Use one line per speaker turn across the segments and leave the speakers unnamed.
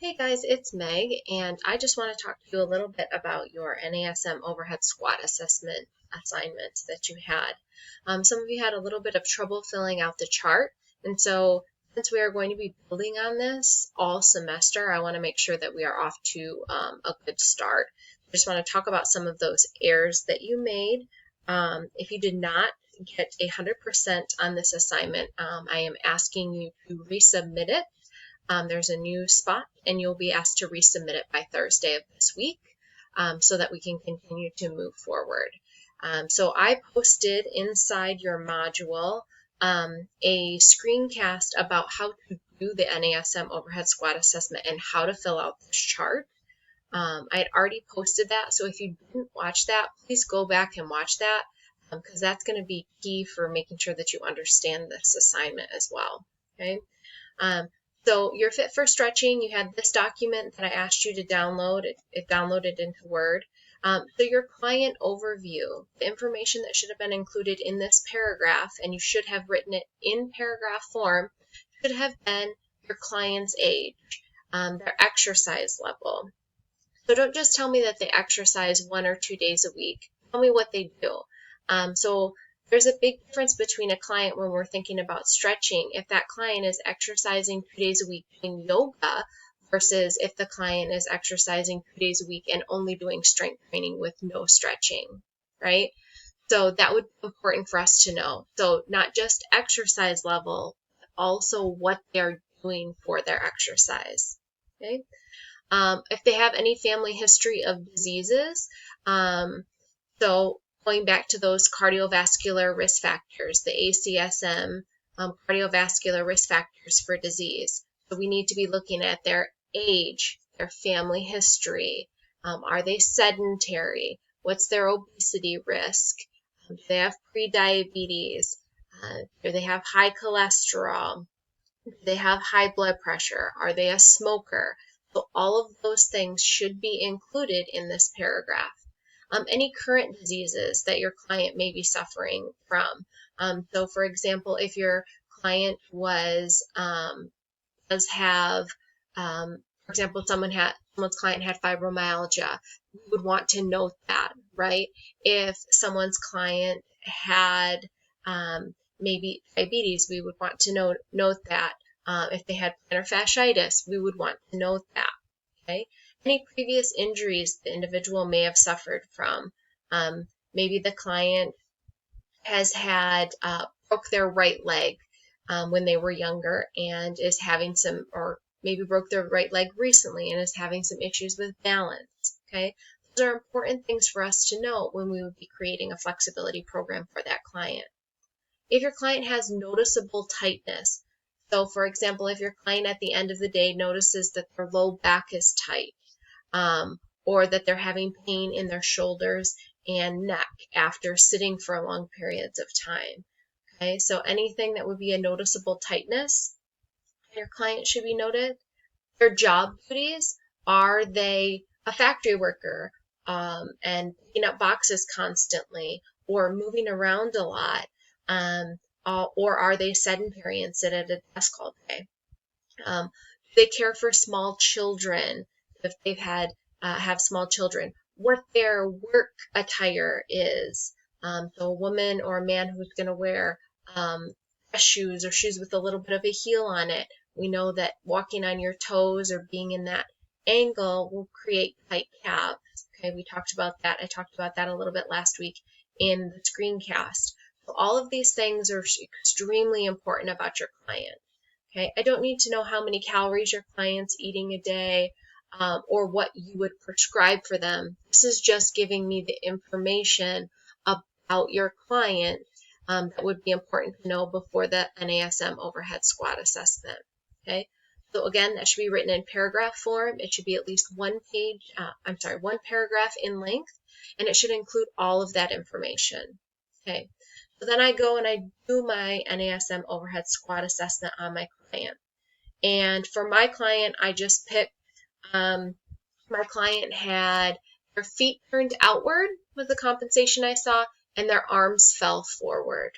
Hey guys, it's Meg, and I just want to talk to you a little bit about your NASM overhead squat assessment assignment that you had. Some of you had a little bit of trouble filling out the chart, and so since we are going to be building on this all semester, I want to make sure that we are off to a good start. I just want to talk about some of those errors that you made. If you did not get 100% on this assignment, I am asking you to resubmit it. There's a new spot, and you'll be asked to resubmit it by Thursday of this week so that we can continue to move forward. So I posted inside your module a screencast about how to do the NASM overhead squat assessment and how to fill out this chart. I had already posted that, so if you didn't watch that, please go back and watch that because that's going to be key for making sure that you understand this assignment as well. Okay. So you're fit for stretching. You had this document that I asked you to download. It downloaded into Word. So your client overview, the information that should have been included in this paragraph, and you should have written it in paragraph form, should have been your client's age, their exercise level. So don't just tell me that they exercise 1 or 2 days a week. Tell me what they do. So there's a big difference between a client when we're thinking about stretching. If that client is exercising 2 days a week doing yoga versus if the client is exercising 2 days a week and only doing strength training with no stretching, right? So that would be important for us to know. So not just exercise level, but also what they're doing for their exercise, okay? If they have any family history of diseases, so going back to those cardiovascular risk factors, the ACSM, cardiovascular risk factors for disease. So we need to be looking at their age, their family history. Are they sedentary? What's their obesity risk? Do they have prediabetes? Do they have high cholesterol? Do they have high blood pressure? Are they a smoker? So all of those things should be included in this paragraph. Any current diseases that your client may be suffering from. So for example, if your client does have, for example, someone's client had fibromyalgia, we would want to note that, right? If someone's client had maybe diabetes, we would want to note that. If they had plantar fasciitis, we would want to note that, okay? Any previous injuries the individual may have suffered from. Maybe the client has had broke their right leg when they were younger and is having some, or maybe broke their right leg recently and is having some issues with balance, okay? Those are important things for us to know when we would be creating a flexibility program for that client. If your client has noticeable tightness, so for example, if your client at the end of the day notices that their low back is tight, or that they're having pain in their shoulders and neck after sitting for long periods of time. Okay, so anything that would be a noticeable tightness, your client should be noted. Their job duties, are they a factory worker and picking up boxes constantly or moving around a lot? Or are they sedentary and sit at a desk all day? Do they care for small children? If they've have small children, what their work attire is. So a woman or a man who's going to wear shoes or shoes with a little bit of a heel on it. We know that walking on your toes or being in that angle will create tight calves. Okay, we talked about that. I talked about that a little bit last week in the screencast. So all of these things are extremely important about your client. Okay, I don't need to know how many calories your client's eating a day or what you would prescribe for them. This is just giving me the information about your client that would be important to know before the NASM overhead squat assessment. Okay, so again, that should be written in paragraph form. It should be at least one paragraph in length, and it should include all of that information. Okay. So then I go and I do my NASM overhead squat assessment on my client. And for my client, I just picked, my client had their feet turned outward was the compensation I saw, and their arms fell forward.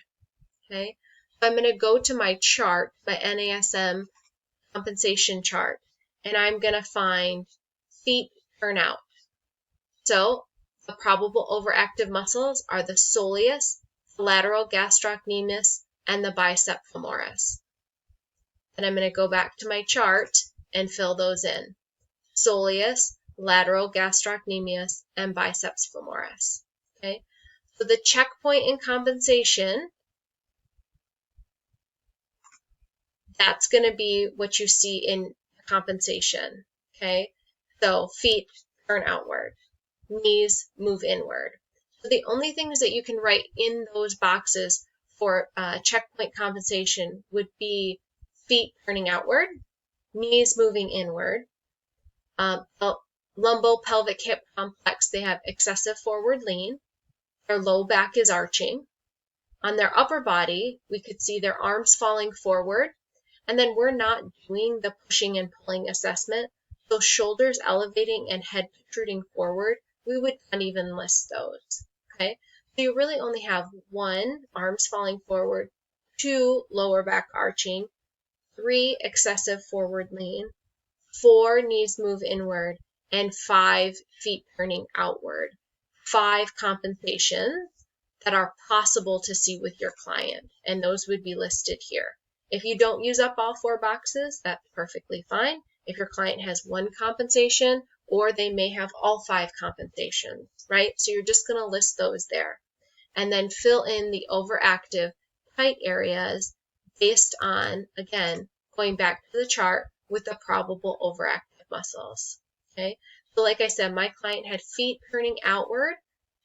Okay. So I'm going to go to my chart, my NASM compensation chart, and I'm going to find feet turnout. So the probable overactive muscles are the soleus, the lateral gastrocnemius, and the bicep femoris. And I'm going to go back to my chart and fill those in. Soleus, lateral gastrocnemius, and biceps femoris. Okay, so the checkpoint in compensation, that's going to be what you see in compensation. Okay, so feet turn outward, knees move inward. So the only things that you can write in those boxes for checkpoint compensation would be feet turning outward, knees moving inward, lumbo-pelvic hip complex, they have excessive forward lean, their low back is arching. On their upper body, we could see their arms falling forward, and then we're not doing the pushing and pulling assessment, so shoulders elevating and head protruding forward, we would not even list those, okay? So you really only have 1, arms falling forward, 2, lower back arching, 3, excessive forward lean, 4, knees move inward, and 5, feet turning outward. 5 compensations that are possible to see with your client, and those would be listed here. If you don't use up all 4 boxes, that's perfectly fine. If your client has 1 compensation, or they may have all 5 compensations, right? So you're just going to list those there. And then fill in the overactive tight areas based on, again, going back to the chart with the probable overactive muscles, okay? So like I said, my client had feet turning outward,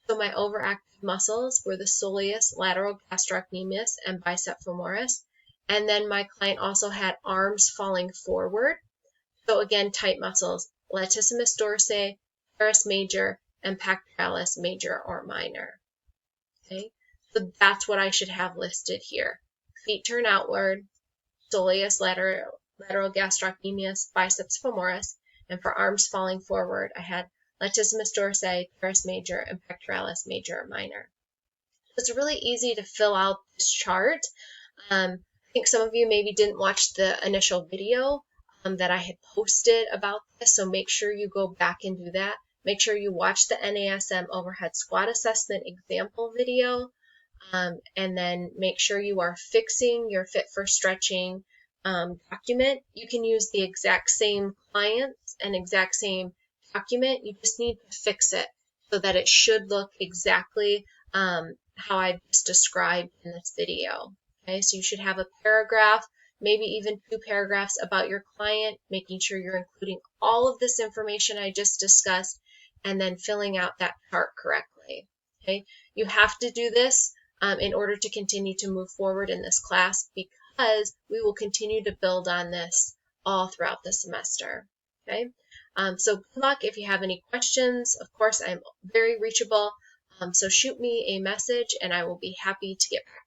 so my overactive muscles were the soleus, lateral gastrocnemius, and bicep femoris. And then my client also had arms falling forward. So again, tight muscles, latissimus dorsi, teres major, and pectoralis major or minor. Okay, so that's what I should have listed here. Feet turn outward, soleus, lateral gastrocnemius, biceps femoris, and for arms falling forward, I had latissimus dorsi, teres major, and pectoralis major or minor. It's really easy to fill out this chart. I think some of you maybe didn't watch the initial video that I had posted about this, so make sure you go back and do that. Make sure you watch the NASM overhead squat assessment example video, and then make sure you are fixing your Fit for Stretching document. You can use the exact same clients and exact same document. You just need to fix it so that it should look exactly how I just described in this video. Okay, so you should have a paragraph, maybe even 2 paragraphs about your client, making sure you're including all of this information I just discussed, and then filling out that chart correctly. Okay, you have to do this in order to continue to move forward in this class, because we will continue to build on this all throughout the semester. Okay, so good luck. If you have any questions, of course, I'm very reachable, so shoot me a message and I will be happy to get back